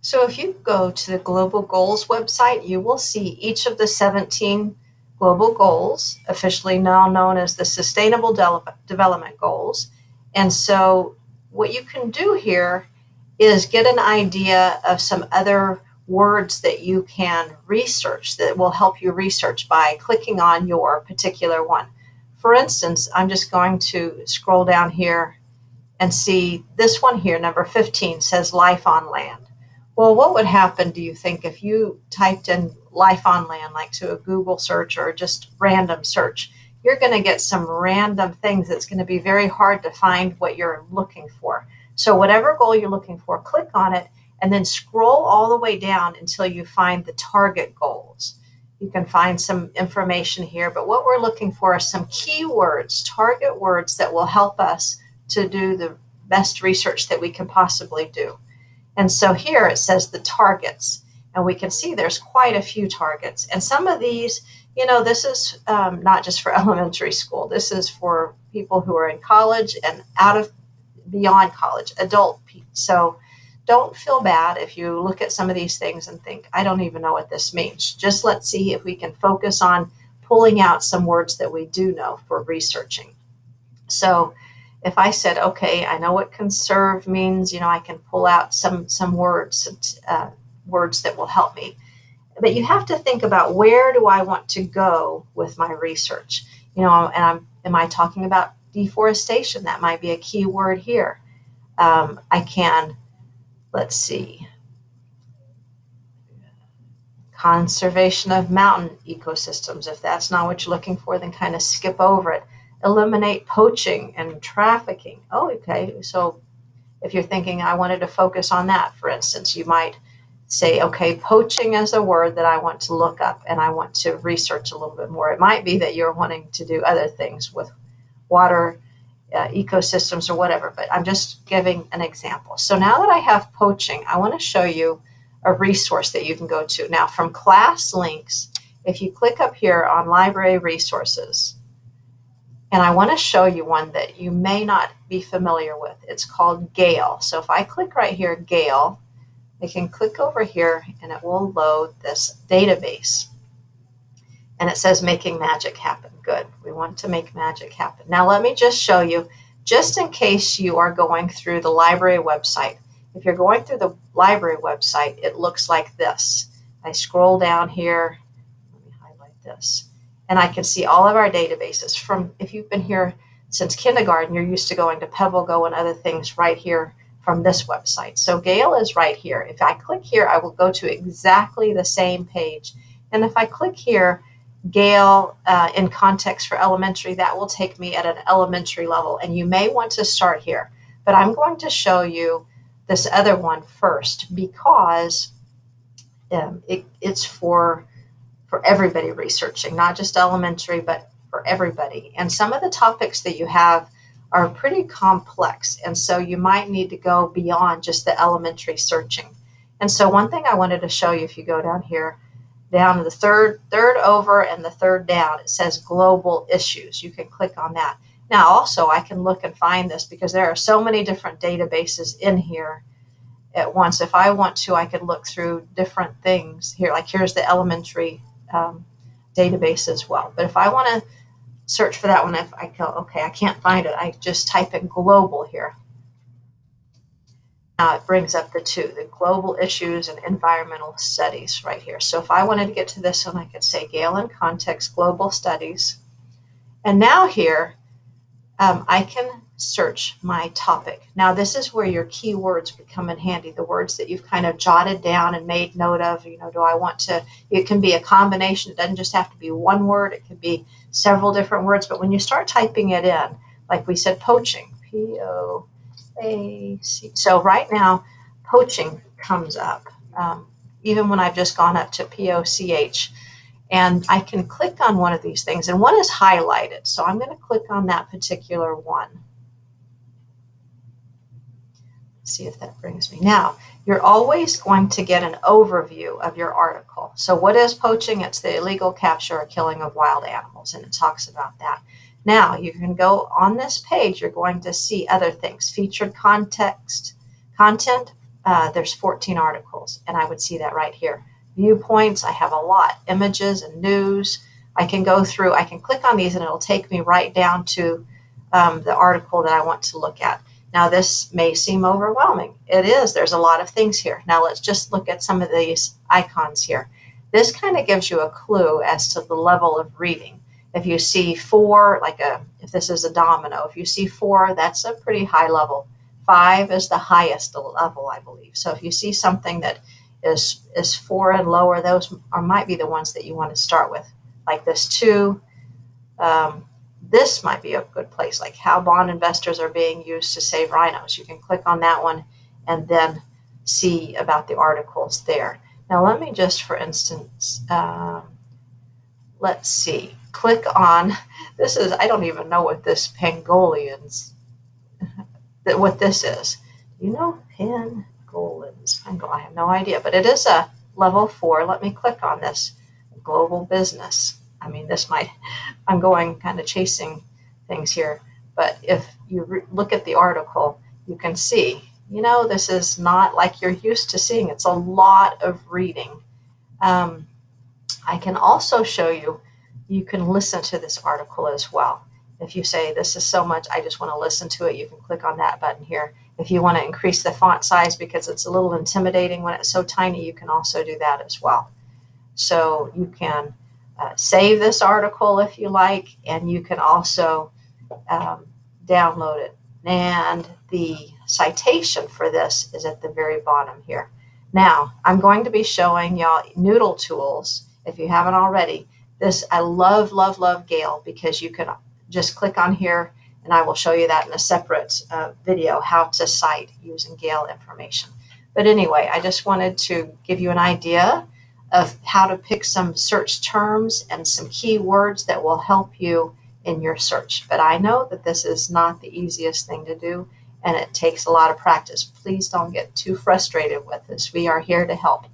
So if you go to the Global Goals website, you will see each of the 17 global goals, officially now known as the Sustainable Development Goals. And so what you can do here is get an idea of some other words that you can research that will help you research by clicking on your particular one. For instance, I'm just going to scroll down here and see this one here, number 15, says life on land. Well, what would happen, do you think, if you typed in life on land, like to a Google search or just random search? You're going to get some random things that's going to be very hard to find what you're looking for. So whatever goal you're looking for, click on it and then scroll all the way down until you find the target goals. You can find some information here, but what we're looking for are some keywords, target words that will help us to do the best research that we can possibly do. And so here it says the targets, and we can see there's quite a few targets. And some of these, this is not just for elementary school. This is for people who are in college and beyond college, adult people. So don't feel bad if you look at some of these things and think, I don't even know what this means. Just let's see if we can focus on pulling out some words that we do know for researching. So if I said, okay, I know what conserve means, I can pull out some words, words that will help me. But you have to think about, where do I want to go with my research? Am I talking about deforestation? That might be a key word here. I can, let's see, conservation of mountain ecosystems. If that's not what you're looking for, then kind of skip over it. Eliminate poaching and trafficking. Oh, okay. So if you're thinking, I wanted to focus on that, for instance, you might say, okay, poaching is a word that I want to look up and I want to research a little bit more. It might be that you're wanting to do other things with water ecosystems or whatever, but I'm just giving an example. So now that I have poaching, I want to show you a resource that you can go to. Now, from class links, if you click up here on library resources, and I want to show you one that you may not be familiar with. It's called Gale. So if I click right here, Gale, I can click over here and it will load this database. And it says making magic happen. Good. We want to make magic happen. Now let me just show you, just in case you are going through the library website. If you're going through the library website, it looks like this. I scroll down here. Let me highlight this. And I can see all of our databases. From, if you've been here since kindergarten, you're used to going to PebbleGo and other things right here from this website. So Gale is right here. If I click here, I will go to exactly the same page. And if I click here, Gale in context for elementary, that will take me at an elementary level. And you may want to start here. But I'm going to show you this other one first because it's for everybody researching, not just elementary, but for everybody. And some of the topics that you have are pretty complex. And so you might need to go beyond just the elementary searching. And so one thing I wanted to show you, if you go down here, down to the third over and the third down, it says global issues. You can click on that. Now also I can look and find this because there are so many different databases in here at once. If I want to, I could look through different things here. Like here's the elementary database as well. But if I want to search for that one, if I go, okay, I can't find it, I just type in global here. Now it brings up the global issues and environmental studies right here. So if I wanted to get to this one, I could say Gale in Context Global Studies. And now here, I can search my topic. Now this is where your keywords become in handy, the words that you've kind of jotted down and made note of. Do I want to, it can be a combination. It doesn't just have to be one word. It could be several different words. But when you start typing it in, like we said, poaching, P-O-A-C. So right now, poaching comes up, even when I've just gone up to P-O-C-H. And I can click on one of these things, and one is highlighted. So I'm going to click on that particular one. See if that brings me. Now, you're always going to get an overview of your article. So what is poaching? It's the illegal capture or killing of wild animals, and it talks about that. Now, you can go on this page, you're going to see other things. Featured content, there's 14 articles, and I would see that right here. Viewpoints, I have a lot. Images and news. I can go through, I can click on these and it'll take me right down to the article that I want to look at. Now this may seem overwhelming. It is, there's a lot of things here. Now let's just look at some of these icons here. This kind of gives you a clue as to the level of reading. If you see 4, if this is a domino, if you see 4, that's a pretty high level. 5 is the highest level, I believe. So if you see something that is 4 and lower, those might be the ones that you want to start with. Like this 2, this might be a good place, like how bond investors are being used to save rhinos. You can click on that one and then see about the articles there. Now let me just, for instance, let's see, click on, this is, I don't even know what this pangolins, what this is. You know, pangolins, I have no idea, but it is a level 4. Let me click on this, global business. I mean, this might, I'm going kind of chasing things here, but if you look at the article, you can see, you know, this is not like you're used to seeing. It's a lot of reading. I can also show you, you can listen to this article as well. If you say, this is so much, I just want to listen to it, you can click on that button here. If you want to increase the font size because it's a little intimidating when it's so tiny, you can also do that as well. So you can save this article if you like, and you can also download it. And the citation for this is at the very bottom here. Now, I'm going to be showing y'all Noodle Tools, if you haven't already. This, I love, love, love Gale, because you can just click on here, and I will show you that in a separate video, how to cite using Gale information. But anyway, I just wanted to give you an idea of how to pick some search terms and some keywords that will help you in your search. But I know that this is not the easiest thing to do, and it takes a lot of practice. Please don't get too frustrated with this. We are here to help.